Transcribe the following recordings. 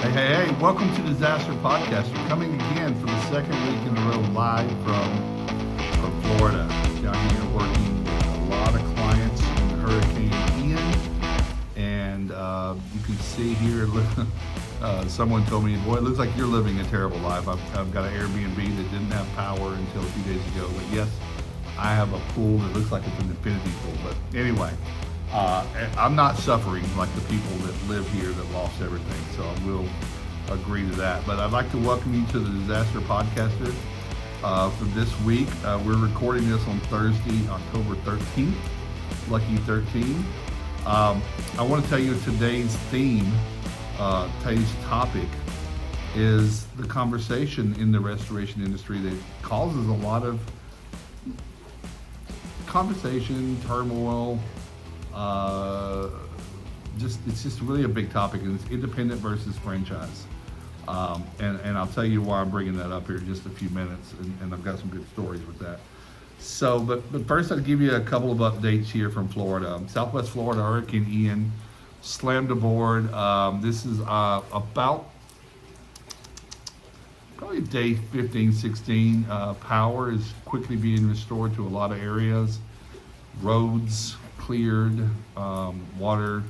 Hey, welcome to Disaster Podcast. We're coming again for the second week in a row live from Florida. Down here working with a lot of clients in Hurricane Ian. And you can see here, someone told me, boy, it looks like you're living a terrible life. I've got an Airbnb that didn't have power until a few days ago. But yes, I have a pool that looks like it's an infinity pool. But anyway, I'm not suffering like the people that live here that lost everything, so I will agree to that. But I'd like to welcome you to the Disaster Podcaster for this week. We're recording this on Thursday, October 13th, lucky 13. I want to tell you today's theme, today's topic is the conversation in the restoration industry that causes a lot of conversation, turmoil. It's just really a big topic, and it's independent versus franchise. And I'll tell you why I'm bringing that up here in just a few minutes, and I've got some good stories with that. So, but first I'll give you a couple of updates here from Florida. Southwest Florida, Hurricane Ian slammed aboard. This is about probably day 15, 16. Power is quickly being restored to a lot of areas. Roads cleared, water.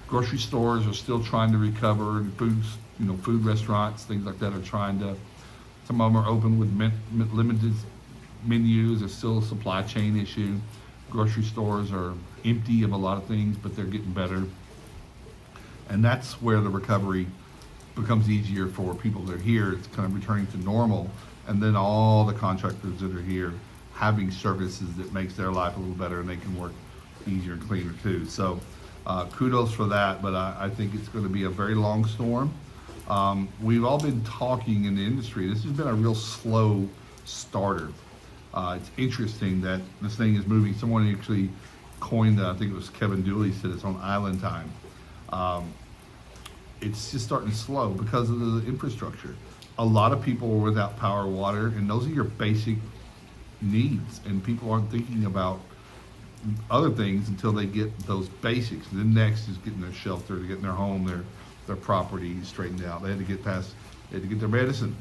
Grocery stores are still trying to recover. Food restaurants, things like that are trying to. Some of them are open with limited menus. There's still a supply chain issue. Grocery stores are empty of a lot of things, but they're getting better. And that's where the recovery becomes easier for people that are here. It's kind of returning to normal. And then all the contractors that are here having services that makes their life a little better, and they can work easier and cleaner too. So kudos for that, but I think it's going to be a very long storm. We've all been talking in the industry. This has been a real slow starter. It's interesting that this thing is moving. Someone actually coined, I think it was Kevin Dooley, said it's on island time. It's just starting slow because of the infrastructure. A lot of people are without power, water, and those are your basic needs, and people aren't thinking about other things until they get those basics. And then next is getting their shelter, getting their home, their property straightened out. They had to get their medicine.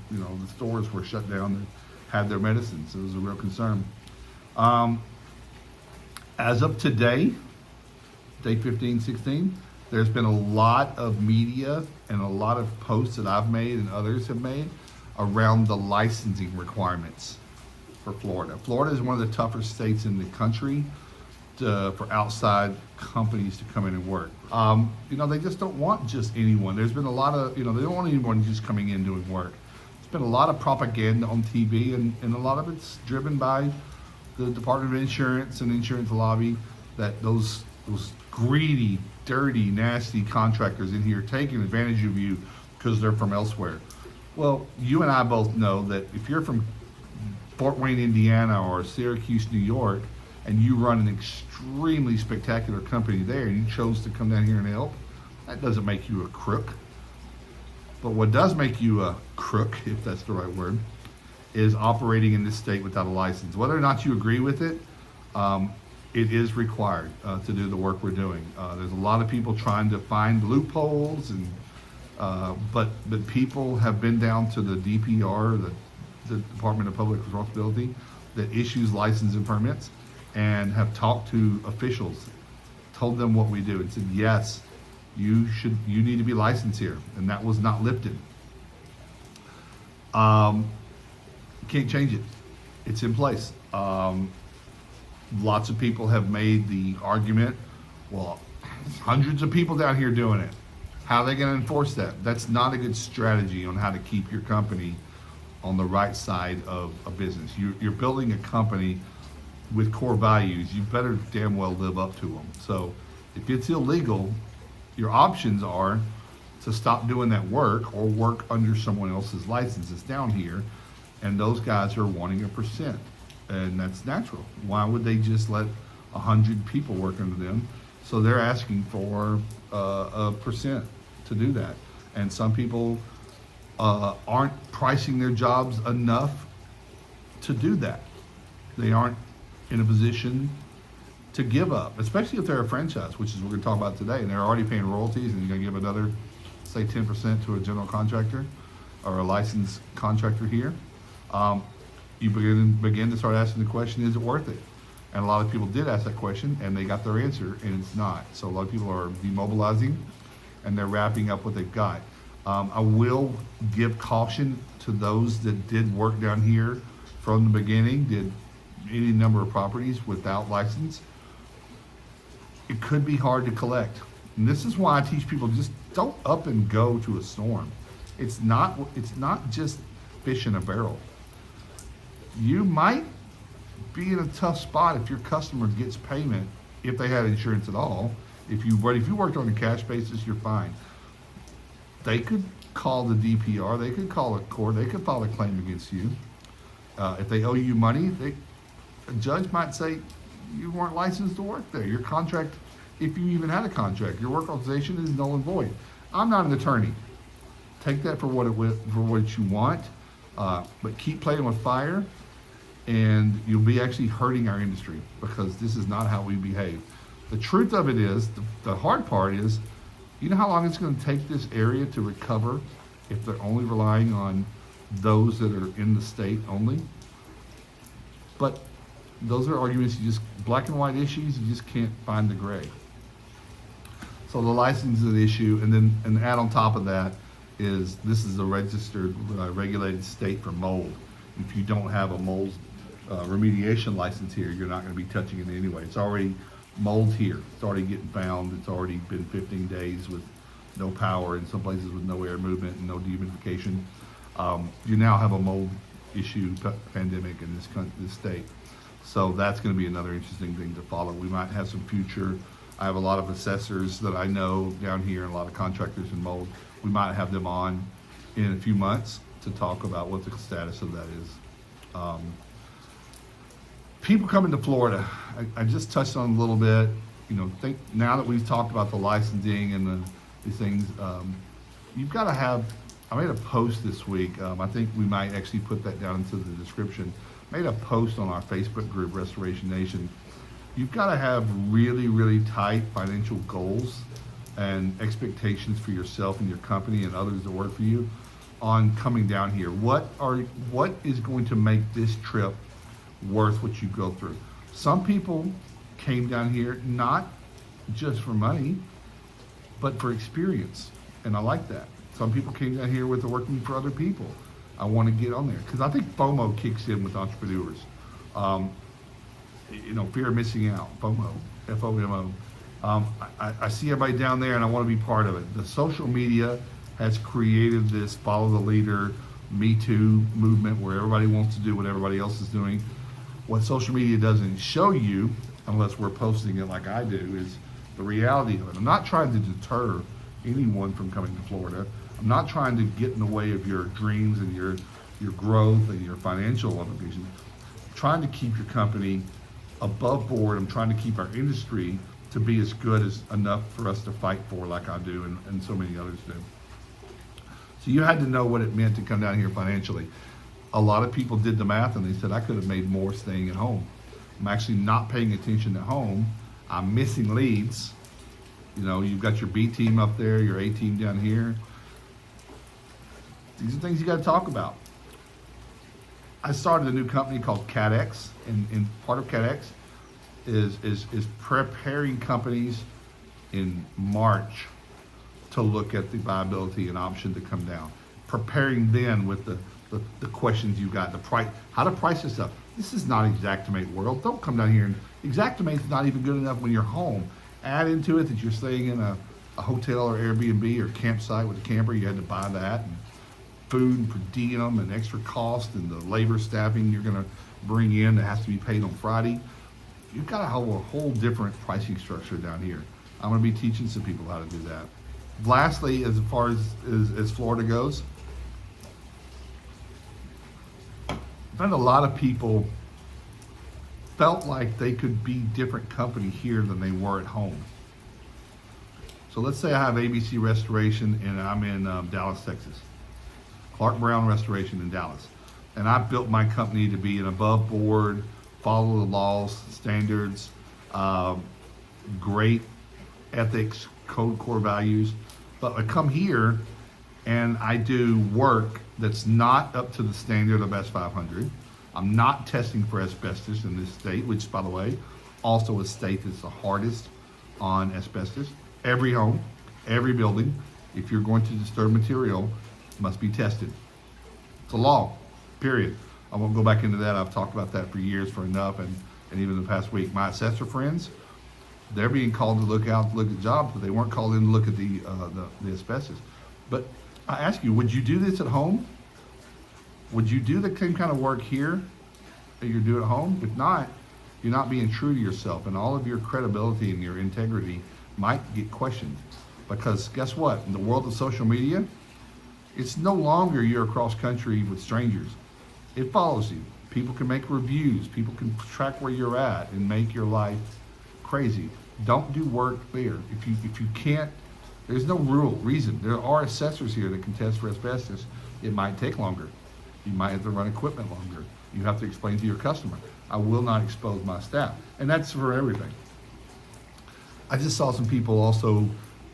The stores were shut down that had their medicine, so it was a real concern. As of today, day 15, 16, there's been a lot of media and a lot of posts that I've made and others have made around the licensing requirements for Florida. Florida is one of the toughest states in the country for outside companies to come in and work. They just don't want just anyone. There's been a lot of, they don't want anyone just coming in doing work. There's been a lot of propaganda on TV, and a lot of it's driven by the Department of Insurance and insurance lobby, that those greedy, dirty, nasty contractors in here taking advantage of you because they're from elsewhere. Well, you and I both know that if you're from Fort Wayne, Indiana, or Syracuse, New York, and you run an extremely spectacular company there, and you chose to come down here and help, that doesn't make you a crook. But what does make you a crook, if that's the right word, is operating in this state without a license. Whether or not you agree with it, it is required to do the work we're doing. There's a lot of people trying to find loopholes, but people have been down to the DPR, the Department of Public Responsibility, that issues license and permits, and have talked to officials, told them what we do, and said, yes, you need to be licensed here, and that was not lifted. Can't change it. It's in place. Lots of people have made the argument, well, hundreds of people down here doing it. How are they going to enforce that? That's not a good strategy on how to keep your company on the right side of a business. You're building a company with core values. You better damn well live up to them. So if it's illegal, your options are to stop doing that work or work under someone else's license that's down here, and those guys are wanting 1%, and that's natural. Why would they just let 100 people work under them? So they're asking for 1% to do that, and some people aren't pricing their jobs enough to do that. They aren't in a position to give up, especially if they're a franchise, which is what we're going to talk about today, and they're already paying royalties, and you're going to give another say 10% to a general contractor or a licensed contractor here, you begin to start asking the question, is it worth it? And a lot of people did ask that question and they got their answer, and it's not. So a lot of people are demobilizing and they're wrapping up what they've got. I will give caution to those that did work down here from the beginning, did any number of properties without license. It could be hard to collect. And this is why I teach people, just don't up and go to a storm. It's not just fish in a barrel. You might be in a tough spot if your customer gets payment, if they had insurance at all. If you worked on a cash basis, you're fine. They could call the DPR, they could call a court, they could file a claim against you. If they owe you money, a judge might say you weren't licensed to work there. Your contract, if you even had a contract, your work authorization is null and void. I'm not an attorney. Take that for what you want, but keep playing with fire, and you'll be actually hurting our industry, because this is not how we behave. The truth of it is, the hard part is, you know how long it's going to take this area to recover if they're only relying on those that are in the state only? But those are arguments, black and white issues, you just can't find the gray. So the license is an issue, and add on top of that is, this is a registered, regulated state for mold. If you don't have a mold remediation license here, you're not going to be touching it anyway. It's already mold here. It's already getting found. It's already been 15 days with no power, in some places with no air movement and no dehumidification. You now have a mold issue pandemic in this state. So that's going to be another interesting thing to follow. We might have some future. I have a lot of assessors that I know down here and a lot of contractors in mold. We might have them on in a few months to talk about what the status of that is. People coming to Florida, I just touched on a little bit. Think now that we've talked about the licensing and these things, you've got to have. I made a post this week. I think we might actually put that down into the description. Made a post on our Facebook group, Restoration Nation. You've got to have really, really tight financial goals and expectations for yourself and your company and others that work for you on coming down here. What is going to make this trip worth what you go through? Some people came down here not just for money, but for experience, and I like that. Some people came down here with working for other people. I want to get on there because I think FOMO kicks in with entrepreneurs. Fear of missing out, FOMO, FOMO. I see everybody down there and I want to be part of it. The social media has created this follow the leader, Me Too movement where everybody wants to do what everybody else is doing. What social media doesn't show you, unless we're posting it like I do, is the reality of it. I'm not trying to deter anyone from coming to Florida. I'm not trying to get in the way of your dreams and your growth and your financial obligations. I'm trying to keep your company above board. I'm trying to keep our industry to be as good as enough for us to fight for, like I do and so many others do. So you had to know what it meant to come down here financially. A lot of people did the math and they said, I could have made more staying at home. I'm actually not paying attention at home. I'm missing leads. You've got your B team up there, your A team down here. These are things you got to talk about. I started a new company called CADX, and part of CADX is preparing companies in March to look at the viability and option to come down. Preparing them with the questions you got, the price, how to price this stuff. This is not Xactimate world. Don't come down here and Xactimate's not even good enough when you're home. Add into it that you're staying in a hotel or Airbnb or campsite with a camper. You had to buy that, and food and per diem and extra cost and the labor staffing you're going to bring in that has to be paid on Friday. You've got to have a whole different pricing structure down here. I'm going to be teaching some people how to do that. Lastly, as far as Florida goes, I found a lot of people felt like they could be different company here than they were at home. So let's say I have ABC Restoration and I'm in Dallas, Texas. Clark Brown Restoration in Dallas. And I built my company to be an above board, follow the laws, standards, great ethics, code core values, But I come here and I do work that's not up to the standard of S500. I'm not testing for asbestos in this state, which, by the way, also a state that's the hardest on asbestos. Every home, every building, if you're going to disturb material, must be tested. It's a law, period. I won't go back into that. I've talked about that for years, for enough, and even the past week. My assessor friends, they're being called to look at jobs, but they weren't called in to look at the asbestos. But I ask you, would you do this at home? Would you do the same kind of work here that you do at home? If not, you're not being true to yourself, and all of your credibility and your integrity might get questioned. Because guess what? In the world of social media, it's no longer you're across country with strangers. It follows you. People can make reviews. People can track where you're at and make your life crazy. Don't do work there. If you can't, there's no reason. There are assessors here that can test for asbestos. It might take longer. You might have to run equipment longer. You have to explain to your customer, I will not expose my staff. And that's for everything. I just saw some people also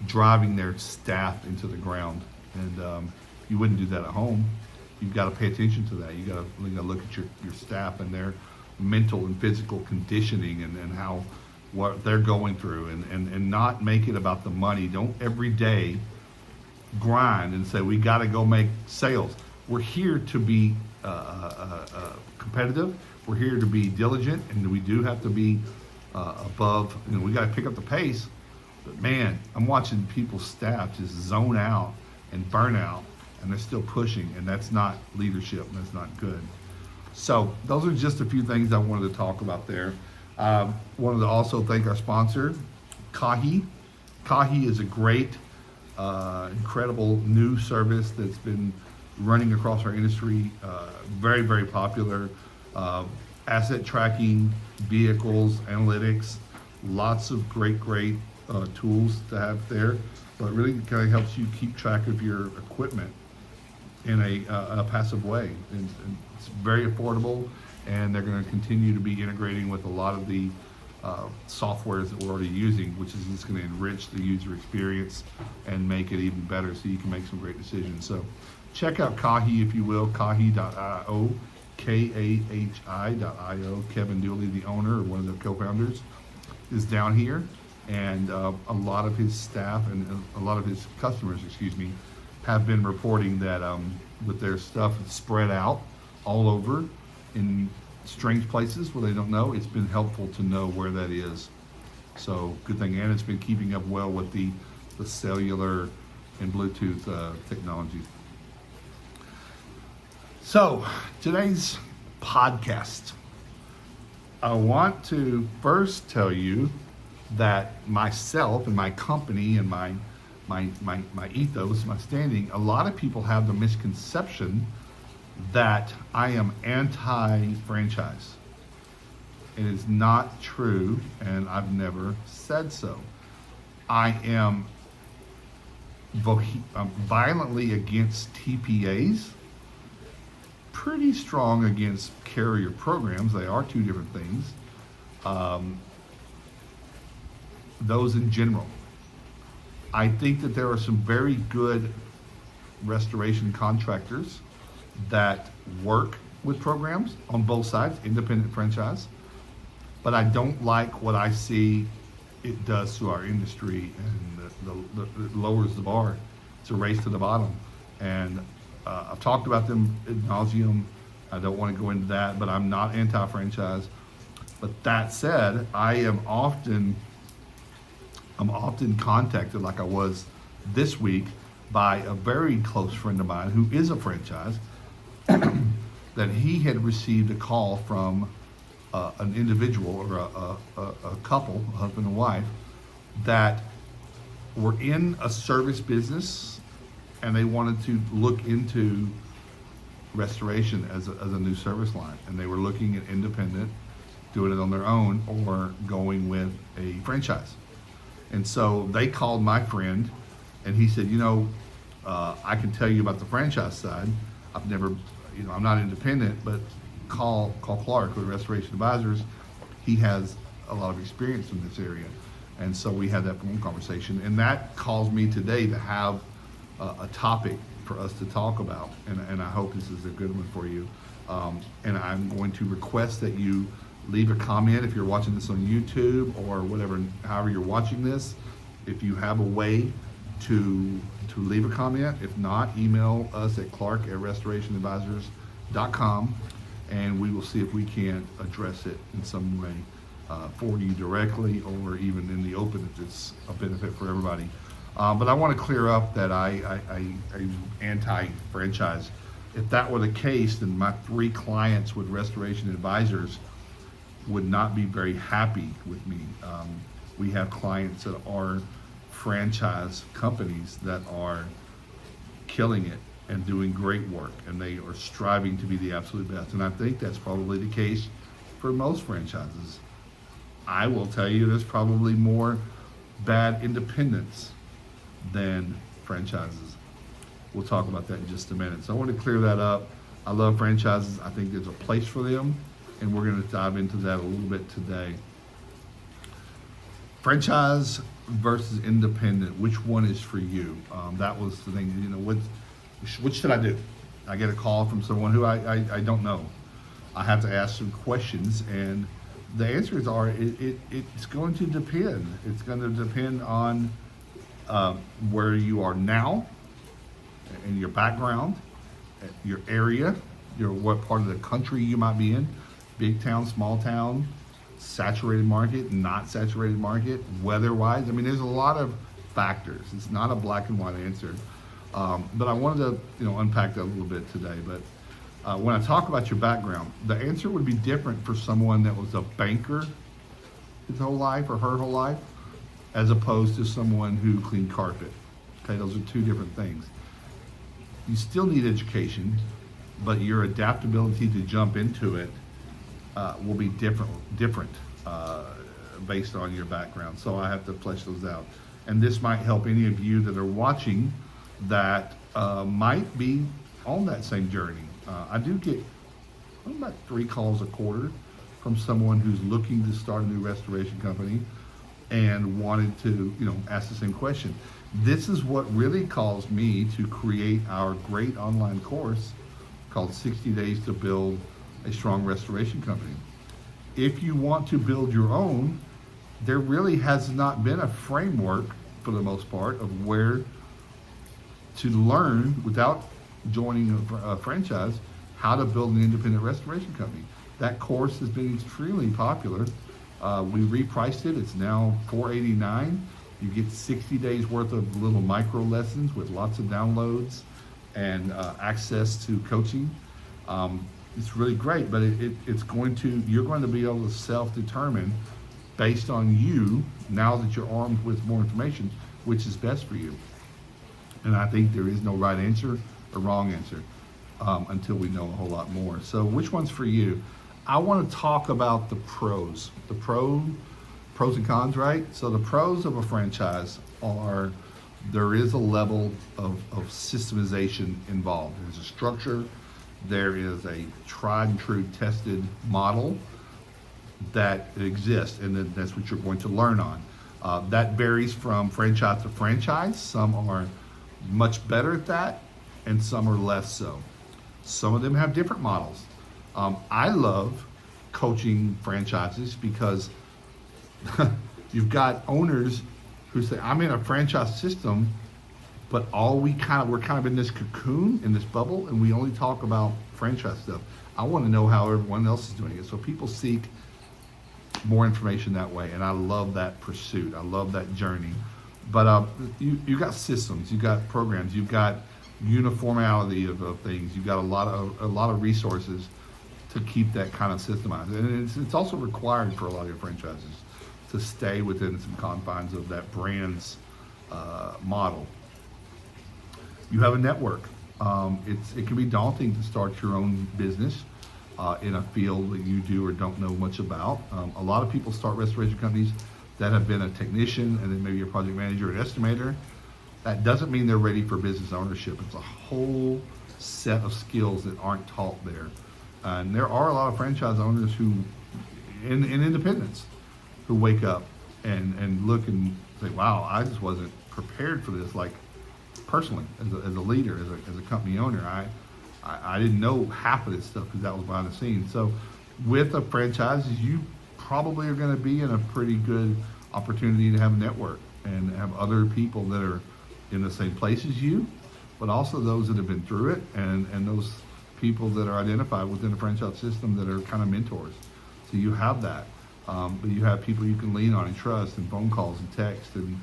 driving their staff into the ground, and you wouldn't do that at home. You've got to pay attention to that. You got to look at your staff and their mental and physical conditioning and how what they're going through, and not make it about the money. Don't every day grind and say we got to go make sales. We're here to be competitive. We're here to be diligent, and we do have to be above. We got to pick up the pace. But man, I'm watching people's staff just zone out and burn out, and they're still pushing, and that's not leadership, and that's not good. So those are just a few things I wanted to talk about there. Wanted to also thank our sponsor, Kahi. Kahi is a great, incredible new service that's been running across our industry, very, very popular. Asset tracking, vehicles, analytics, lots of great tools to have there, but really kind of helps you keep track of your equipment in a passive way. And it's very affordable, and they're going to continue to be integrating with a lot of the softwares that we're already using, which is just going to enrich the user experience and make it even better so you can make some great decisions. So check out Kahi, if you will, kahi.io, kahi.io. Kevin Dooley, the owner or one of the co-founders, is down here, and a lot of his staff and a lot of his customers, have been reporting that with their stuff spread out all over in strange places where they don't know, it's been helpful to know where that is. So good thing, and it's been keeping up well with the cellular and Bluetooth technology. So today's podcast, I want to first tell you that myself and my company and my ethos, my standing, a lot of people have the misconception that I am anti-franchise. It is not true, and I've never said so. I am violently against TPAs, pretty strong against carrier programs. They are two different things. Those in general. I think that there are some very good restoration contractors that work with programs on both sides, independent franchise, but I don't like what I see it does to our industry, and it lowers the bar. It's a race to the bottom, and I've talked about them ad nauseum. I don't want to go into that, but I'm not anti-franchise. But that said, I'm often contacted, like I was this week, by a very close friend of mine who is a franchise, that he had received a call from an individual or a couple, a husband and wife, that were in a service business, and they wanted to look into restoration as a new service line, and they were looking at independent, doing it on their own, or going with a franchise. And so they called my friend, and he said, I can tell you about the franchise side. I've never, I'm not independent, but call Clark with Restoration Advisors. He has a lot of experience in this area. And so we had that phone conversation, and that caused me today to have a topic for us to talk about, and I hope this is a good one for you. And I'm going to request that you leave a comment if you're watching this on YouTube or whatever, however you're watching this. If you have a way to leave a comment, if not, email us at clark@restorationadvisors.com, and we will see if we can address it in some way for you directly, or even in the open if it's a benefit for everybody. But I want to clear up that I'm anti-franchise. If that were the case, then my 3 clients with Restoration Advisors would not be very happy with me. We have clients that are franchise companies that are killing it and doing great work, and they are striving to be the absolute best. And I think that's probably the case for most franchises. I will tell you there's probably more bad independents than franchises. We'll talk about that in just a minute. So I want to clear that up. I love franchises. I think there's a place for them, and we're going to dive into that a little bit today. Franchise versus independent, which one is for you? That was the thing, what should I do? I get a call from someone who I don't know. I have to ask some questions, and the answers are, it's going to depend. It's going to depend on where you are now, and your background, your area, what part of the country you might be in, big town, small town, saturated market, not saturated market, weather-wise. I mean, there's a lot of factors. It's not a black and white answer. But I wanted to, unpack that a little bit today. But when I talk about your background, the answer would be different for someone that was a banker his whole life or her whole life, as opposed to someone who cleaned carpet. Okay, those are 2 different things. You still need education, but your adaptability to jump into it will be different based on your background. So I have to flesh those out. And this might help any of you that are watching that might be on that same journey. I do get about 3 calls a quarter from someone who's looking to start a new restoration company and wanted to, ask the same question. This is what really caused me to create our great online course called 60 Days to Build a Strong Restoration Company. If you want to build your own, there really has not been a framework, for the most part, of where to learn, without joining a franchise, how to build an independent restoration company. That course has been extremely popular. We repriced it. It's now $489. You get 60 days worth of little micro lessons with lots of downloads and access to coaching. It's really great, but you're going to be able to self-determine based on you, now that you're armed with more information, which is best for you. And I think there is no right answer or wrong answer until we know a whole lot more. So which one's for you? I want to talk about the pros. Pros and cons, right? So the pros of a franchise are, there is a level of systemization involved. There's a structure, there is a tried and true tested model that exists, and then that's what you're going to learn on. That varies from franchise to franchise. Some are much better at that, and some are less so. Some of them have different models. I love coaching franchises because you've got owners who say, I'm in a franchise system, but we're kind of in this cocoon, in this bubble, and we only talk about franchise stuff. I want to know how everyone else is doing it. So people seek more information that way, and I love that pursuit. I love that journey. But you got systems, you got programs, you've got uniformity of things. You've got a lot of resources to keep that kind of systemized, and it's also required for a lot of your franchises to stay within some confines of that brand's model. You have a network. It can be daunting to start your own business in a field that you do or don't know much about. A lot of people start restoration companies that have been a technician and then maybe a project manager or an estimator. That doesn't mean they're ready for business ownership. It's a whole set of skills that aren't taught there. And there are a lot of franchise owners and independents who wake up and look and say, wow, I just wasn't prepared for this. Like personally, as a leader, as a company owner, I didn't know half of this stuff because that was behind the scenes. So with a franchise, you probably are going to be in a pretty good opportunity to have a network and have other people that are in the same place as you, but also those that have been through it, and those people that are identified within the franchise system that are kind of mentors. So you have that. But you have people you can lean on and trust, and phone calls and text and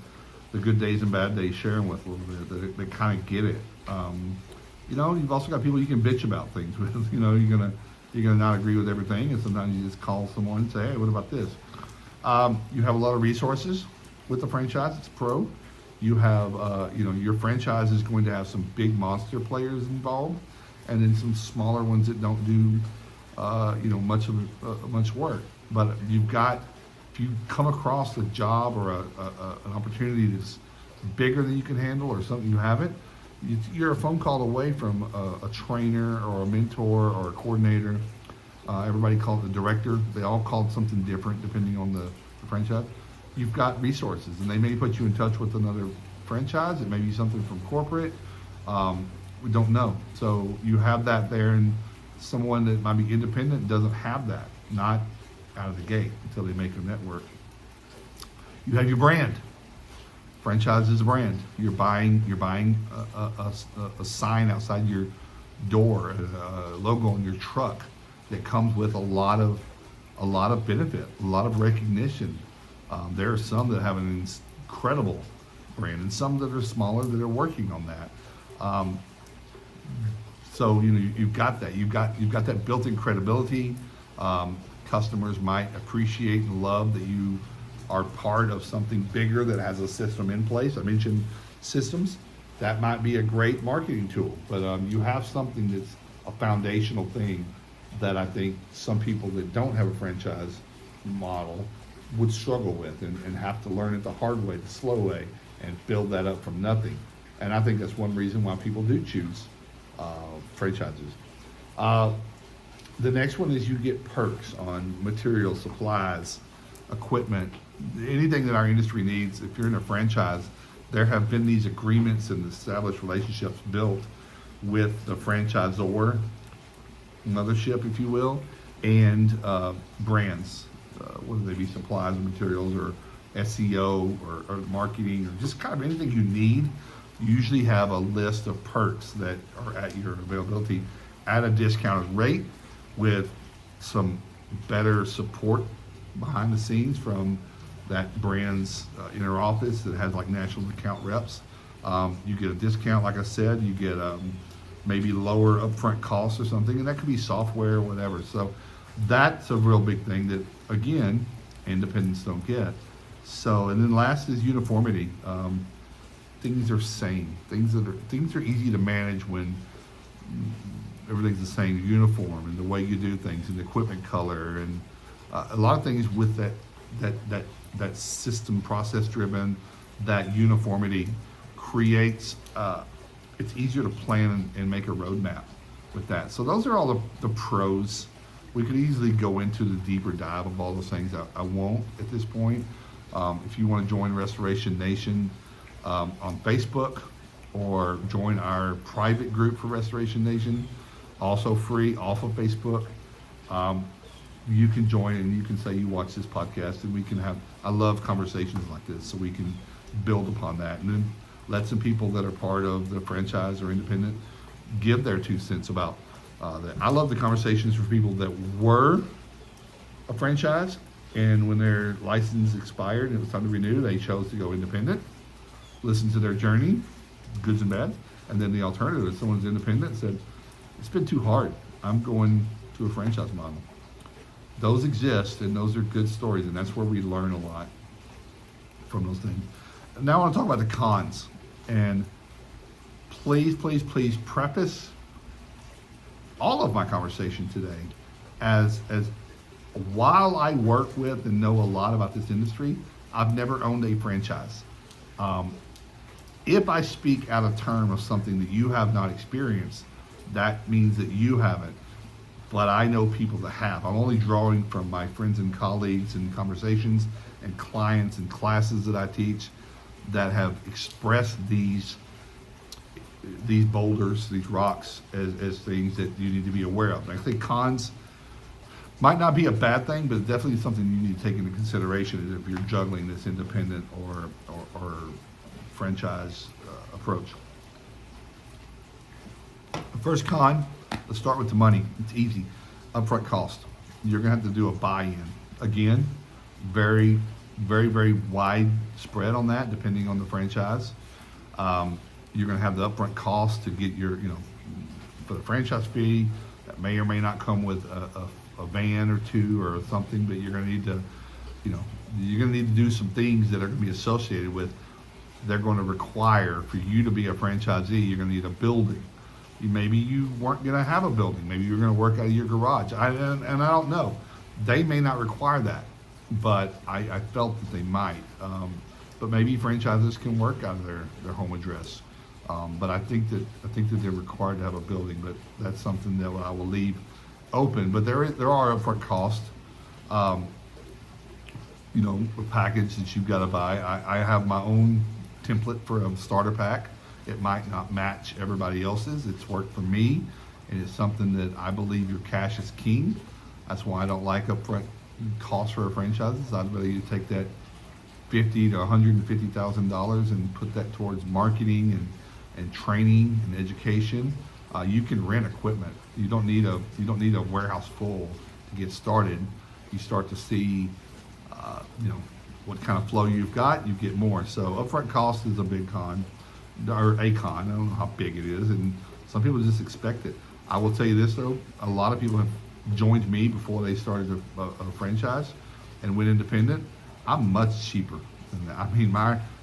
the good days and bad days sharing with a little bit that kind of get it. You've also got people you can bitch about things with. You're gonna not agree with everything, and sometimes you just call someone and say, hey, what about this? You have a lot of resources with the franchise. It's pro. You have, your franchise is going to have some big monster players involved, and then some smaller ones that don't do, much work. But if you come across a job or an opportunity that's bigger than you can handle, or something you haven't, you're a phone call away from a trainer or a mentor or a coordinator. Everybody called it the director. They all called something different depending on the franchise. You've got resources, and they may put you in touch with another franchise. It may be something from corporate. We don't know. So you have that there, and someone that might be independent doesn't have that, not out of the gate until they make a network. You have your brand. Franchise is a brand. You're buying a sign outside your door, a logo on your truck that comes with a lot of benefit, a lot of recognition. There are some that have an incredible brand, and some that are smaller that are working on that. So you've got that. You've got that built-in credibility. Customers might appreciate and love that you are part of something bigger that has a system in place. I mentioned systems. That might be a great marketing tool, but you have something that's a foundational thing that I think some people that don't have a franchise model would struggle with and have to learn it the hard way, the slow way, and build that up from nothing. And I think that's one reason why people do choose franchises. The next one is you get perks on materials, supplies, equipment, anything that our industry needs. If you're in a franchise, there have been these agreements and established relationships built with the franchisor, mothership, if you will, and brands, whether they be supplies and materials or SEO or marketing or just kind of anything you need. You usually have a list of perks that are at your availability at a discounted rate, with some better support behind the scenes from that brand's inner office that has like national account reps. You get a discount, like I said. You get maybe lower upfront costs or something, and that could be software or whatever. So that's a real big thing that, again, independents don't get. So, and then last is uniformity. Things are same. Things are easy to manage when everything's the same, uniform, and the way you do things, and the equipment color, and a lot of things with that system process driven, that uniformity creates. It's easier to plan and make a roadmap with that. So those are all the pros. We could easily go into the deeper dive of all those things. I won't at this point. If you want to join Restoration Nation on Facebook, or join our private group for Restoration Nation, also free off of Facebook, you can join and you can say you watch this podcast, and we can have, I love conversations like this, so we can build upon that, and then let some people that are part of the franchise or independent give their 2 cents about that. I love the conversations for people that were a franchise, and when their license expired and it was time to renew, they chose to go independent. Listen to their journey, goods and bad, and then the alternative is someone's independent and said, it's been too hard, I'm going to a franchise model. Those exist, and those are good stories, and that's where we learn a lot from those things. Now I want to talk about the cons, and please preface all of my conversation today as while I work with and know a lot about this industry, I've never owned a franchise. If I speak out of term of something that you have not experienced, that means that you haven't. but I know people that have. I'm only drawing from my friends and colleagues and conversations and clients and classes that I teach that have expressed these boulders, these rocks, as things that you need to be aware of. And I think cons might not be a bad thing, but definitely something you need to take into consideration if you're juggling this independent or franchise approach. The first con, let's start with the money. It's easy. Upfront cost. You're gonna have to do a buy-in. Again, very, very, very wide spread on that, depending on the franchise. You're gonna have the upfront cost to get your, for the franchise fee. That may or may not come with a van or two or something, but you're gonna need to, you're gonna need to do some things that are gonna be associated with. They're going to require for you to be a franchisee. You're gonna need a building. Maybe you weren't gonna have a building. Maybe you're gonna work out of your garage. And I don't know. They may not require that, but I felt that they might. But maybe franchises can work out of their home address. But I think that they're required to have a building. But that's something that I will leave open. But there are upfront costs. A package that you've got to buy. I have my own template for a starter pack. It might not match everybody else's. It's worked for me, and it's something that I believe your cash is king. That's why I don't like upfront costs for franchises. I'd rather you take that $50,000 to $150,000 and put that towards marketing and training and education. You can rent equipment. You don't need a warehouse full to get started. You start to see, what kind of flow you've got. You get more. So upfront cost is a big con. Or a con. I don't know how big it is, and some people just expect it. I will tell you this though: a lot of people have joined me before they started a franchise and went independent. I'm much cheaper than that. I mean,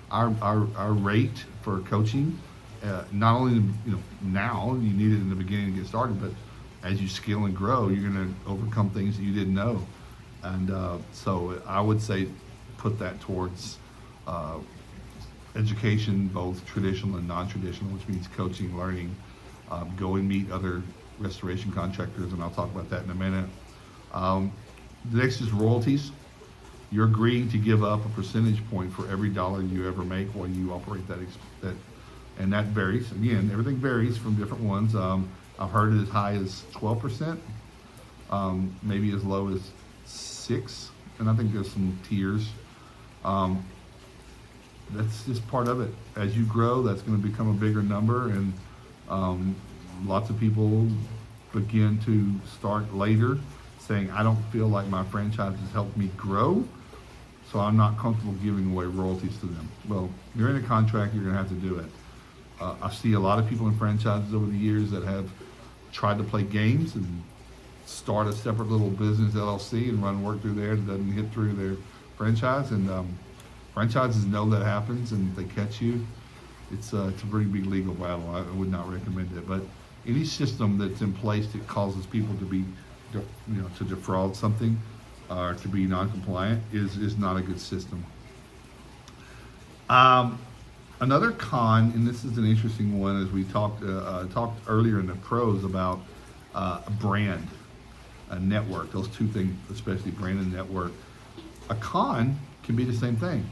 our rate for coaching, not only now you need it in the beginning to get started, but as you scale and grow, you're going to overcome things that you didn't know, and so I would say put that towards. Education, both traditional and non-traditional, which means coaching, learning, go and meet other restoration contractors, and I'll talk about that in a minute. The next is royalties. You're agreeing to give up a percentage point for every dollar you ever make while you operate that, and that varies. Again, everything varies from different ones. I've heard it as high as 12%, maybe as low as 6%, and I think there's some tiers. That's just part of it. As you grow, that's going to become a bigger number, and lots of people begin to start later saying, I don't feel like my franchise has helped me grow, so I'm not comfortable giving away royalties to them. Well, you're in a contract, you're going to have to do it. I see a lot of people in franchises over the years that have tried to play games and start a separate little business LLC and run work through there that doesn't hit through their franchise, and franchises know that happens, and if they catch you, it's a pretty big legal battle. I would not recommend it. But any system that's in place that causes people to be, to defraud something or to be non-compliant is not a good system. Another con, and this is an interesting one, as we talked earlier in the pros about a brand, a network. Those two things, especially brand and network. A con can be the same thing.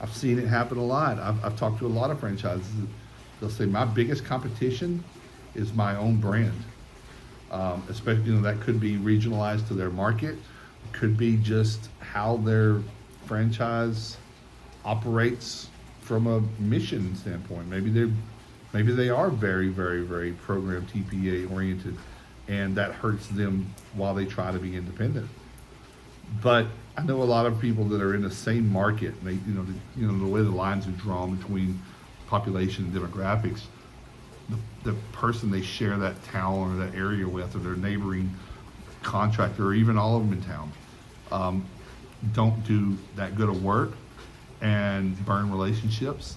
I've seen it happen a lot. I've talked to a lot of franchises. They'll say my biggest competition is my own brand. Especially, that could be regionalized to their market. It could be just how their franchise operates from a mission standpoint. Maybe they are very, very, very program TPA oriented, and that hurts them while they try to be independent. But I know a lot of people that are in the same market. And they, the way the lines are drawn between population and demographics, the person they share that town or that area with, or their neighboring contractor, or even all of them in town, don't do that good of work and burn relationships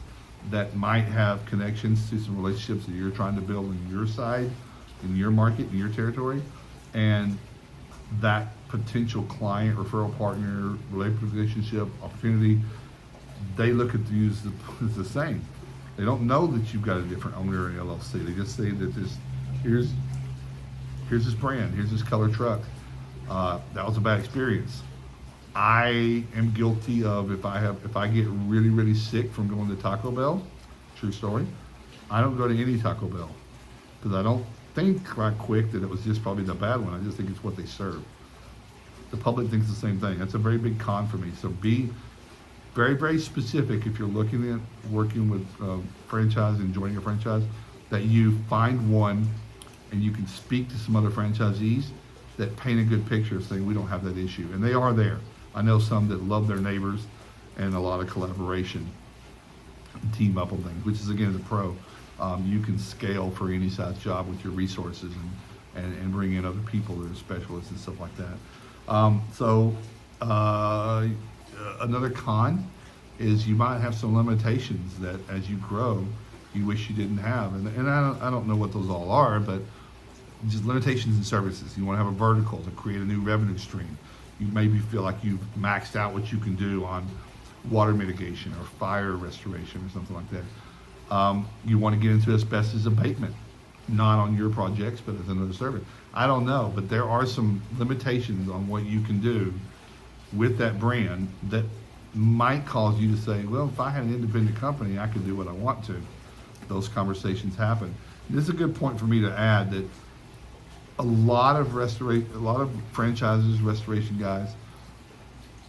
that might have connections to some relationships that you're trying to build on your side, in your market, in your territory, and that potential client, referral partner, relationship, opportunity, they look at you as the same. They don't know that you've got a different owner in LLC. They just say that Here's this brand. Here's this color truck. That was a bad experience. I am guilty of if I get really, really sick from going to Taco Bell, true story, I don't go to any Taco Bell because I don't think right quick that it was just probably the bad one. I just think it's what they serve. The public thinks the same thing. That's a very big con for me. So be very, very specific if you're looking at working with franchise and joining a franchise, that you find one and you can speak to some other franchisees that paint a good picture saying we don't have that issue. And they are there. I know some that love their neighbors and a lot of collaboration and team up on things, which is, again, as a pro, you can scale for any size job with your resources and bring in other people that are specialists and stuff like that. Another con is you might have some limitations that as you grow, you wish you didn't have. And I don't know what those all are, but just limitations in services. You want to have a vertical to create a new revenue stream. You maybe feel like you've maxed out what you can do on water mitigation or fire restoration or something like that. You want to get into asbestos abatement, not on your projects, but as another service. I don't know, but there are some limitations on what you can do with that brand that might cause you to say, well, if I had an independent company, I could do what I want to. Those conversations happen. This is a good point for me to add that a lot of franchises, restoration guys,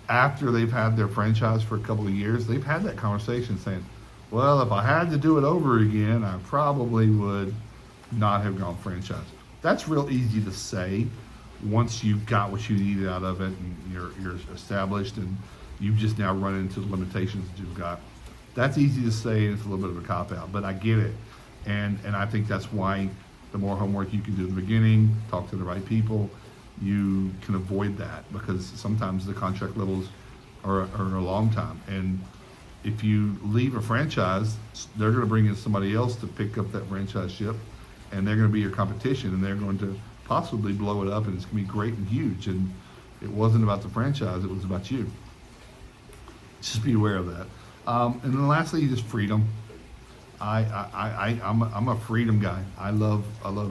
after they've had their franchise for a couple of years, they've had that conversation saying, well, if I had to do it over again, I probably would not have gone franchise. That's real easy to say once you've got what you needed out of it and you're established and you've just now run into the limitations that you've got. That's easy to say, and it's a little bit of a cop-out, but I get it. And I think that's why the more homework you can do in the beginning, talk to the right people, you can avoid that, because sometimes the contract levels are a long time. And if you leave a franchise, they're going to bring in somebody else to pick up that franchise ship, and they're going to be your competition, and they're going to possibly blow it up, and it's going to be great and huge. And it wasn't about the franchise, it was about you. Just be aware of that. And then lastly, just freedom. I'm a freedom guy. I love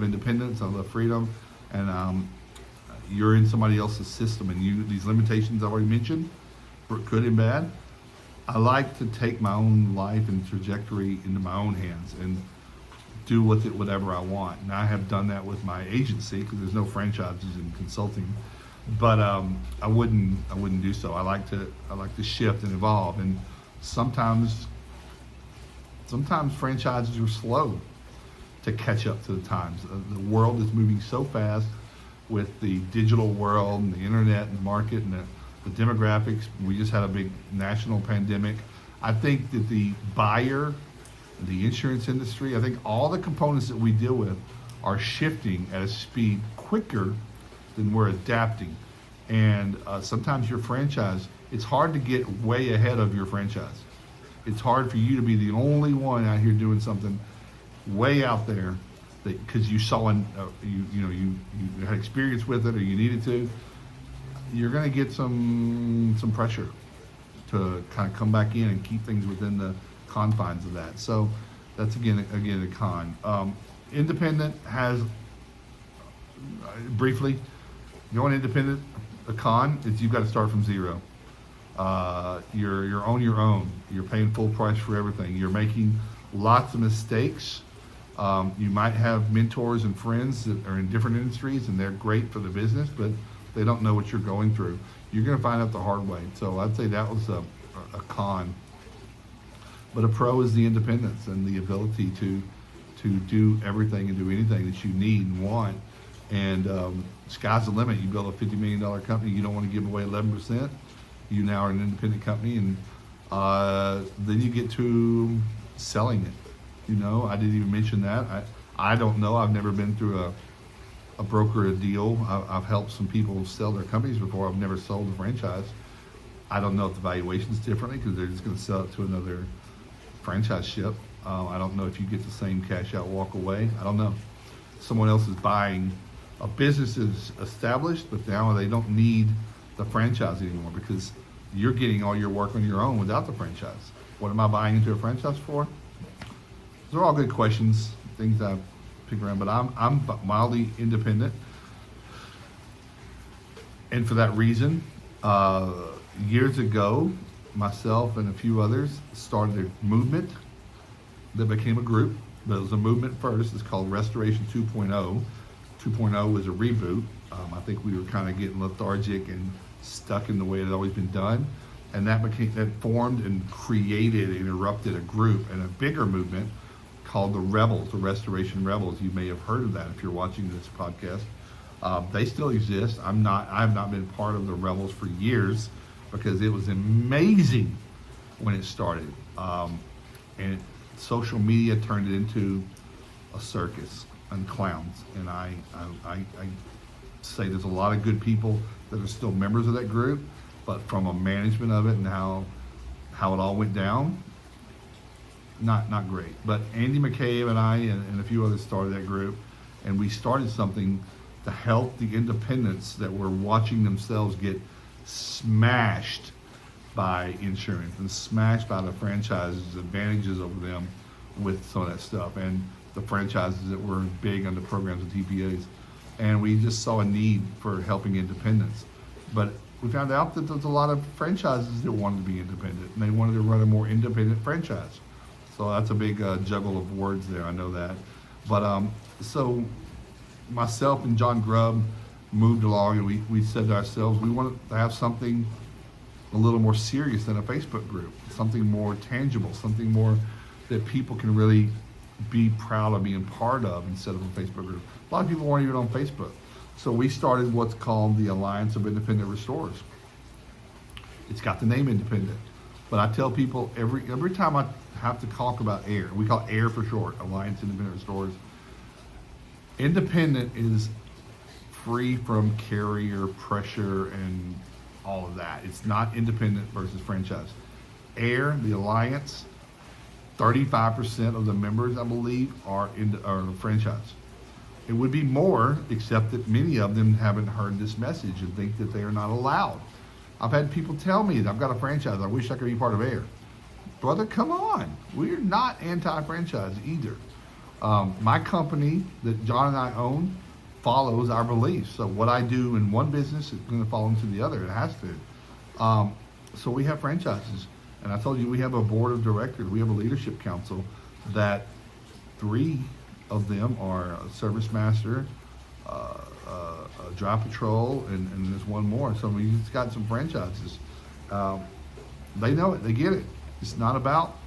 independence. I love freedom, and you're in somebody else's system, and these limitations I already mentioned, for good and bad. I like to take my own life and trajectory into my own hands and do with it whatever I want. And I have done that with my agency because there's no franchises in consulting, but I wouldn't do so. I like to shift and evolve, and sometimes franchises are slow to catch up to the times. The world is moving so fast with the digital world and the internet and the market and the demographics. We just had a big national pandemic. I think that the buyer, the insurance industry, I think all the components that we deal with are shifting at a speed quicker than we're adapting. And sometimes your franchise, it's hard to get way ahead of your franchise. It's hard for you to be the only one out here doing something way out there because you saw you had experience with it or you needed to. You're going to get some pressure to kind of come back in and keep things within the confines of that. So that's again a con. Independent has briefly going independent. A con is you've got to start from zero. You're on your own. You're paying full price for everything. You're making lots of mistakes. You might have mentors and friends that are in different industries, and they're great for the business, but they don't know what you're going through. You're going to find out the hard way. So I'd say that was a con. But a pro is the independence and the ability to do everything and do anything that you need and want. And sky's the limit. You build a $50 million company, you don't want to give away 11%. You now are an independent company, and then you get to selling it. I didn't even mention that. I don't know. I've never been through a broker a deal. I've helped some people sell their companies before. I've never sold a franchise. I don't know if the valuation's differently because they're just going to sell it to another franchise ship. I don't know if you get the same cash out, walk away. I don't know. Someone else is buying. A business is established, but now they don't need the franchise anymore because you're getting all your work on your own without the franchise. What am I buying into a franchise for? Those are all good questions, things I pick around, but I'm mildly independent. And for that reason, years ago, myself and a few others started a movement that became a group. But it was a movement first. It's called Restoration 2.0. 2.0 was a reboot. I think we were kind of getting lethargic and stuck in the way it had always been done. And that formed and created and erupted a group and a bigger movement called the Rebels, the Restoration Rebels. You may have heard of that if you're watching this podcast. They still exist. I have not been part of the Rebels for years because it was amazing when it started. And social media turned it into a circus and clowns. And I say there's a lot of good people that are still members of that group, but from a management of it and how it all went down, not great. But Andy McCabe and I and a few others started that group, and we started something to help the independents that were watching themselves get smashed by insurance and smashed by the franchises' advantages over them with some of that stuff, and the franchises that were big on the programs with TPAs. And we just saw a need for helping independents. But we found out that there's a lot of franchises that wanted to be independent, and they wanted to run a more independent franchise. So that's a big juggle of words there, I know that. But so myself and John Grubb moved along, and we said to ourselves, we want to have something a little more serious than a Facebook group, something more tangible, something more that people can really be proud of being part of instead of a Facebook group. A lot of people weren't even on Facebook. So we started what's called the Alliance of Independent Restorers. It's got the name independent. But I tell people every time I have to talk about AIR, we call it AIR for short, Alliance Independent Restorers. Independent is free from carrier pressure and all of that. It's not independent versus franchise. AIR, the Alliance, 35% of the members, I believe, are the franchise. It would be more, except that many of them haven't heard this message and think that they are not allowed. I've had people tell me that I've got a franchise, I wish I could be part of AIR. Brother, come on. We're not anti-franchise either. My company that John and I own follows our beliefs. So what I do in one business is going to fall into the other. It has to. So we have franchises. And I told you we have a board of directors. We have a leadership council that 3 of them are a service master, a dry patrol, and there's one more. So we just got some franchises. They know it. They get it. It's not about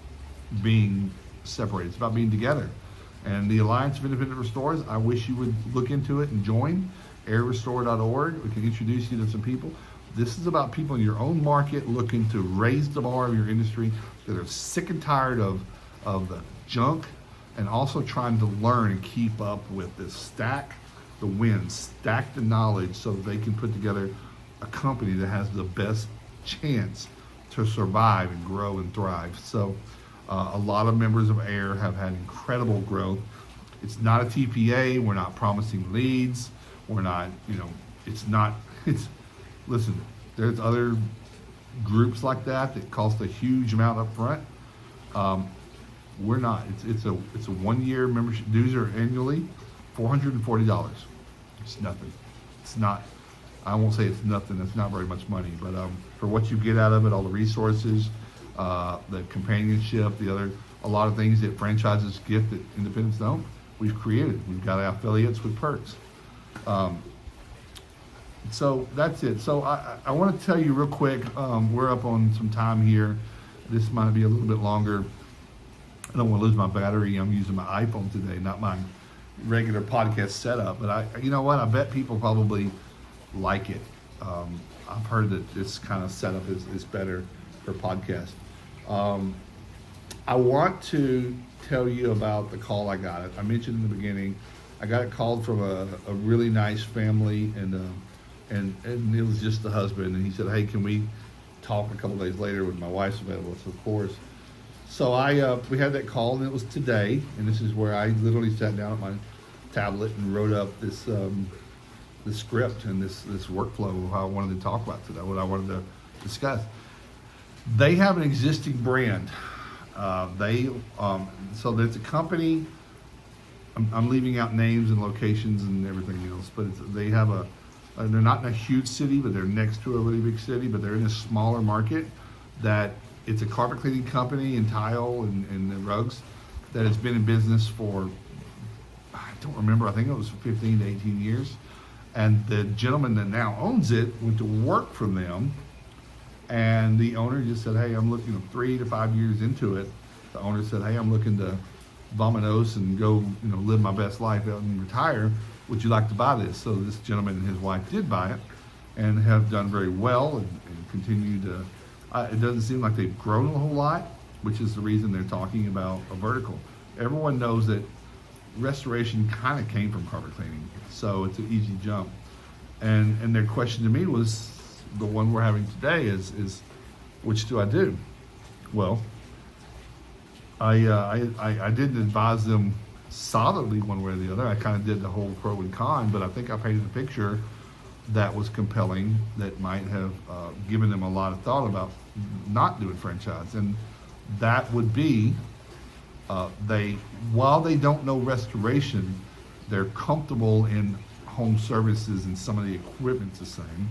being separated. It's about being together. And the Alliance of Independent Restorers, I wish you would look into it and join airrestore.org. We can introduce you to some people. This is about people in your own market looking to raise the bar of your industry that are sick and tired of the junk, and also trying to learn and keep up with this. Stack the wins, stack the knowledge so that they can put together a company that has the best chance to survive and grow and thrive. So a lot of members of AIR have had incredible growth. It's not a TPA. We're not promising leads. We're not, listen, there's other groups like that cost a huge amount up front. We're not. It's a 1-year membership. Dues are annually $440. It's nothing. It's not. I won't say it's nothing. It's not very much money, but for what you get out of it, all the resources, the companionship, a lot of things that franchises get that independents don't, we've created. We've got affiliates with perks. So that's it. So I want to tell you real quick, we're up on some time here. This might be a little bit longer. I don't want to lose my battery. I'm using my iPhone today, not my regular podcast setup. But you know what? I bet people probably like it. I've heard that this kind of setup is better for podcast. I want to tell you about the call I got. I mentioned in the beginning, I got it called from a really nice family, and it was just the husband. And he said, "Hey, can we talk a couple days later when my wife's available?" So of course. So we had that call, and it was today. And this is where I literally sat down at my tablet and wrote up this script and this workflow of how I wanted to talk about today, what I wanted to discuss. They have an existing brand. So there's a company. I'm leaving out names and locations and everything else, but they have They're not in a huge city, but they're next to a really big city, but they're in a smaller market that it's a carpet cleaning company and tile and the rugs that has been in business for, I don't remember, I think it was 15 to 18 years. And the gentleman that now owns it went to work for them, and the owner just said, hey, I'm looking 3 to 5 years into it. The owner said, hey, I'm looking to vamonos and go, live my best life out and retire. Would you like to buy this? So this gentleman and his wife did buy it and have done very well and continue to, it doesn't seem like they've grown a whole lot, which is the reason they're talking about a vertical. Everyone knows that restoration kind of came from carpet cleaning, so it's an easy jump. And their question to me was, the one we're having today is which do I do? Well, I didn't advise them solidly one way or the other. I kind of did the whole pro and con, but I think I painted a picture that was compelling, that might have given them a lot of thought about not doing franchise. And that would be, while they don't know restoration, they're comfortable in home services and some of the equipment's the same.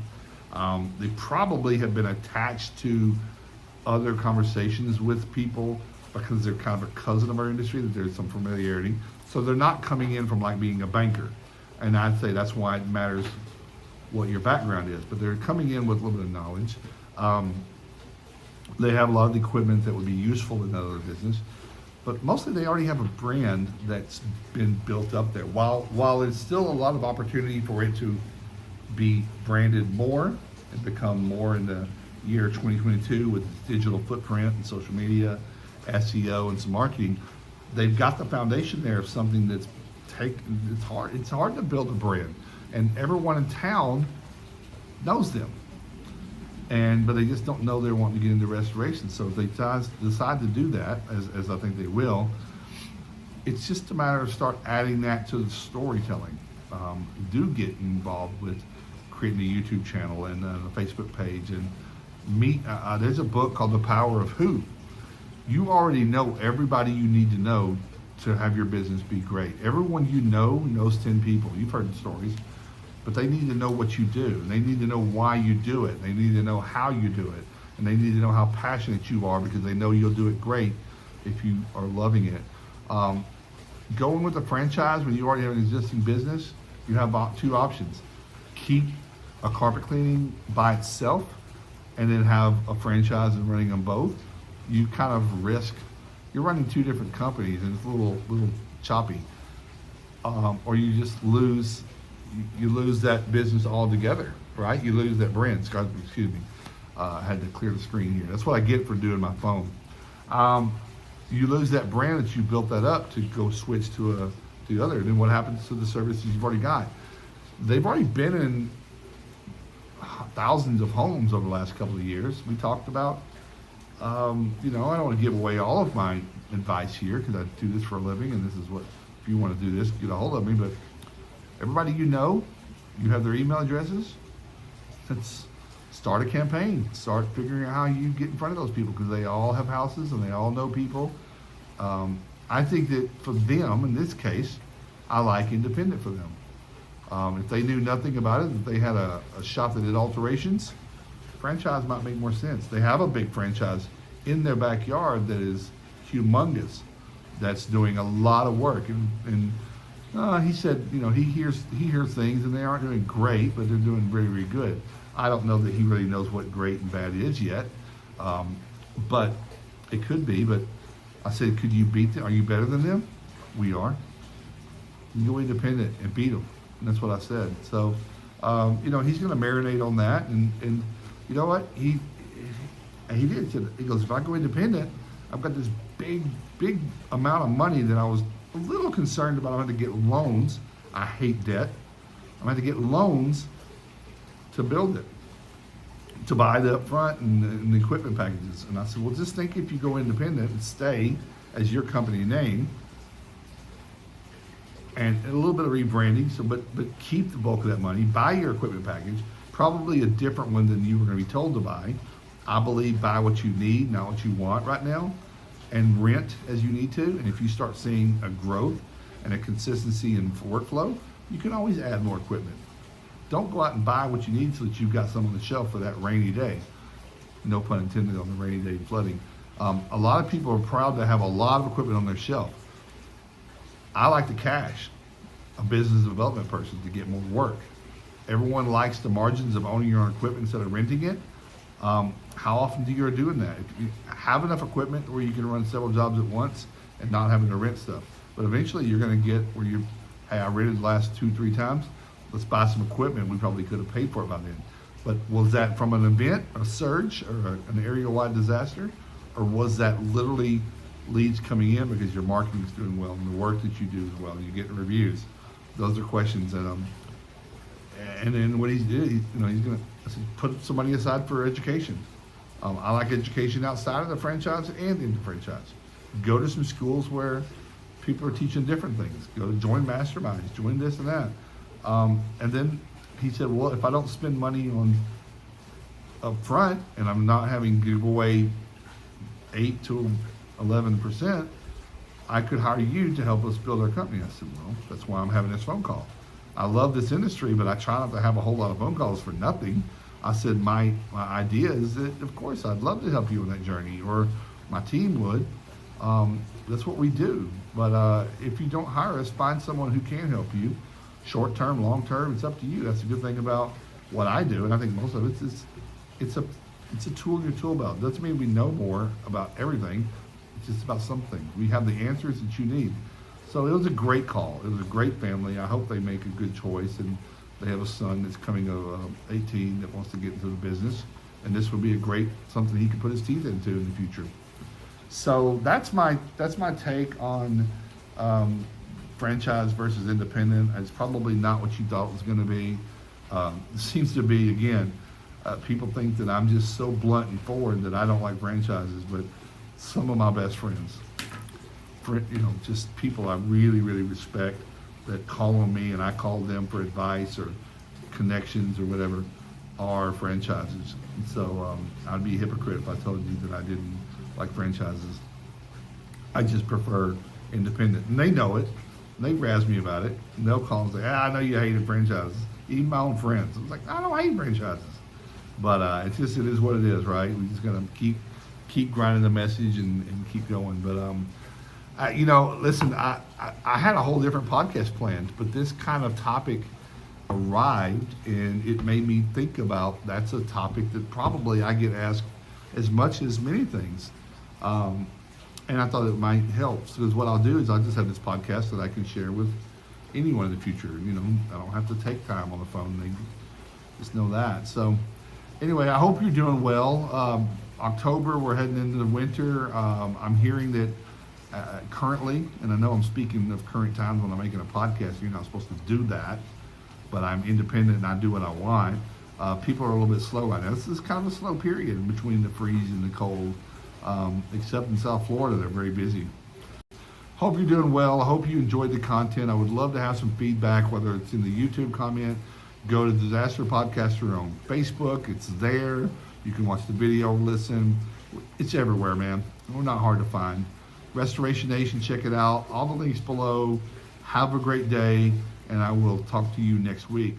They probably have been attached to other conversations with people because they're kind of a cousin of our industry, that there's some familiarity. So they're not coming in from like being a banker. And I'd say that's why it matters what your background is, but they're coming in with a little bit of knowledge. They have a lot of the equipment that would be useful in other business, but mostly they already have a brand that's been built up there. While there's still a lot of opportunity for it to be branded more and become more in the year 2022 with its digital footprint and social media, SEO, and some marketing, they've got the foundation there of something that's it's hard to build a brand, and everyone in town knows them, but they just don't know they're wanting to get into restoration. So if they decide to do that, as I think they will, it's just a matter of start adding that to the storytelling. Do get involved with creating a YouTube channel and a Facebook page, and meet. There's a book called The Power of Who. You already know everybody you need to know to have your business be great. Everyone you know knows 10 people. You've heard the stories, but they need to know what you do. And they need to know why you do it. They need to know how you do it. And they need to know how passionate you are, because they know you'll do it great if you are loving it. Going with a franchise when you already have an existing business, you have two options. Keep a carpet cleaning by itself and then have a franchise and running them both. You kind of risk, you're running two different companies and it's a little choppy. Or you just lose that business altogether, right? You lose that brand. Excuse me. I had to clear the screen here. That's what I get for doing my phone. You lose that brand that you built that up to go switch to the other. And then what happens to the services you've already got? They've already been in thousands of homes over the last couple of years. We talked about, I don't want to give away all of my advice here because I do this for a living, and this is what, if you want to do this, get a hold of me. But everybody you have their email addresses. Let's start a campaign. Start figuring out how you get in front of those people, because they all have houses and they all know people. I think that for them, in this case, I like independent for them. If they knew nothing about it, if they had a shop that did alterations, franchise might make more sense. They have a big franchise in their backyard that is humongous, that's doing a lot of work. And he said, he hears things and they aren't doing great, but they're doing very, very good. I don't know that he really knows what great and bad is yet, but it could be. But I said, could you beat them? Are you better than them? We are. You go independent and beat them. And that's what I said. So, he's going to marinate on that. And you know what? He did. He goes, if I go independent, I've got this big amount of money that I was a little concerned about. I'm going to get loans. I hate debt. I'm going to get loans to build it, to buy the upfront and the equipment packages. And I said, well, just think if you go independent and stay as your company name, and a little bit of rebranding, but keep the bulk of that money, buy your equipment package, probably a different one than you were going to be told to buy. I believe buy what you need, not what you want right now, and rent as you need to. And if you start seeing a growth and a consistency in workflow, you can always add more equipment. don't go out and buy what you need so that you've got some on the shelf for that rainy day. No pun intended on the rainy day flooding. A lot of people are proud to have a lot of equipment on their shelf. I like the cash, a business development person, to get more work. Everyone likes the margins of owning your own equipment instead of renting it. How often do you doing that? If you have enough equipment where you can run several jobs at once and not having to rent stuff. But eventually you're going to get where you, hey, I rented the last 2-3 times. Let's buy some equipment. We probably could have paid for it by then. But was that from an event, a surge, or an area-wide disaster? Or was that literally leads coming in because your marketing's doing well and the work that you do is well and you're getting reviews? Those are questions that and then what he's doing, he's going to put some money aside for education. I like education outside of the franchise and in the franchise. Go to some schools where people are teaching different things. Go to join masterminds, join this and that. And then he said, well, if I don't spend money on up front and I'm not having to give away 8 to 11%, I could hire you to help us build our company. I said, well, that's why I'm having this phone call. I love this industry, but I try not to have a whole lot of phone calls for nothing. I said, my idea is that, of course, I'd love to help you on that journey, or my team would. That's what we do. But if you don't hire us, find someone who can help you. Short term, long term, it's up to you. That's a good thing about what I do, and I think most of it is it's a tool in your tool belt. It doesn't mean we know more about everything. It's just about some things. We have the answers that you need. So it was a great call. It was a great family. I hope they make a good choice, and they have a son that's coming of 18 that wants to get into the business, and this would be a great something he could put his teeth into in the future. So that's my take on franchise versus independent. It's probably not what you thought it was going to be. It seems to be, again, people think that I'm just so blunt and forward that I don't like franchises, but some of my best friends, just people I really, really respect that call on me and I call them for advice or connections or whatever, are franchises. And so I'd be a hypocrite if I told you that I didn't like franchises. I just prefer independent. And they know it. And they razz me about it. And they'll call and say, I know you hated franchises. Even my own friends. I was like, I don't hate franchises. But it is what it is, right? We just gotta keep grinding the message and keep going. But listen, I had a whole different podcast planned, but this kind of topic arrived and it made me think about, that's a topic that probably I get asked as much as many things. And I thought it might help. So what I'll do is I'll just have this podcast that I can share with anyone in the future. I don't have to take time on the phone. They just know that. So anyway, I hope you're doing well. October, we're heading into the winter. I'm hearing that currently, and I know I'm speaking of current times when I'm making a podcast, you're not supposed to do that, but I'm independent and I do what I want. People are a little bit slow right now. This is kind of a slow period between the freeze and the cold, except in South Florida, they're very busy. Hope you're doing well. I hope you enjoyed the content. I would love to have some feedback, whether it's in the YouTube comment. Go to Disaster Podcaster on Facebook. It's there. You can watch the video, listen. It's everywhere, man. We're not hard to find. Restoration Nation, check it out. All the links below. Have a great day, and I will talk to you next week.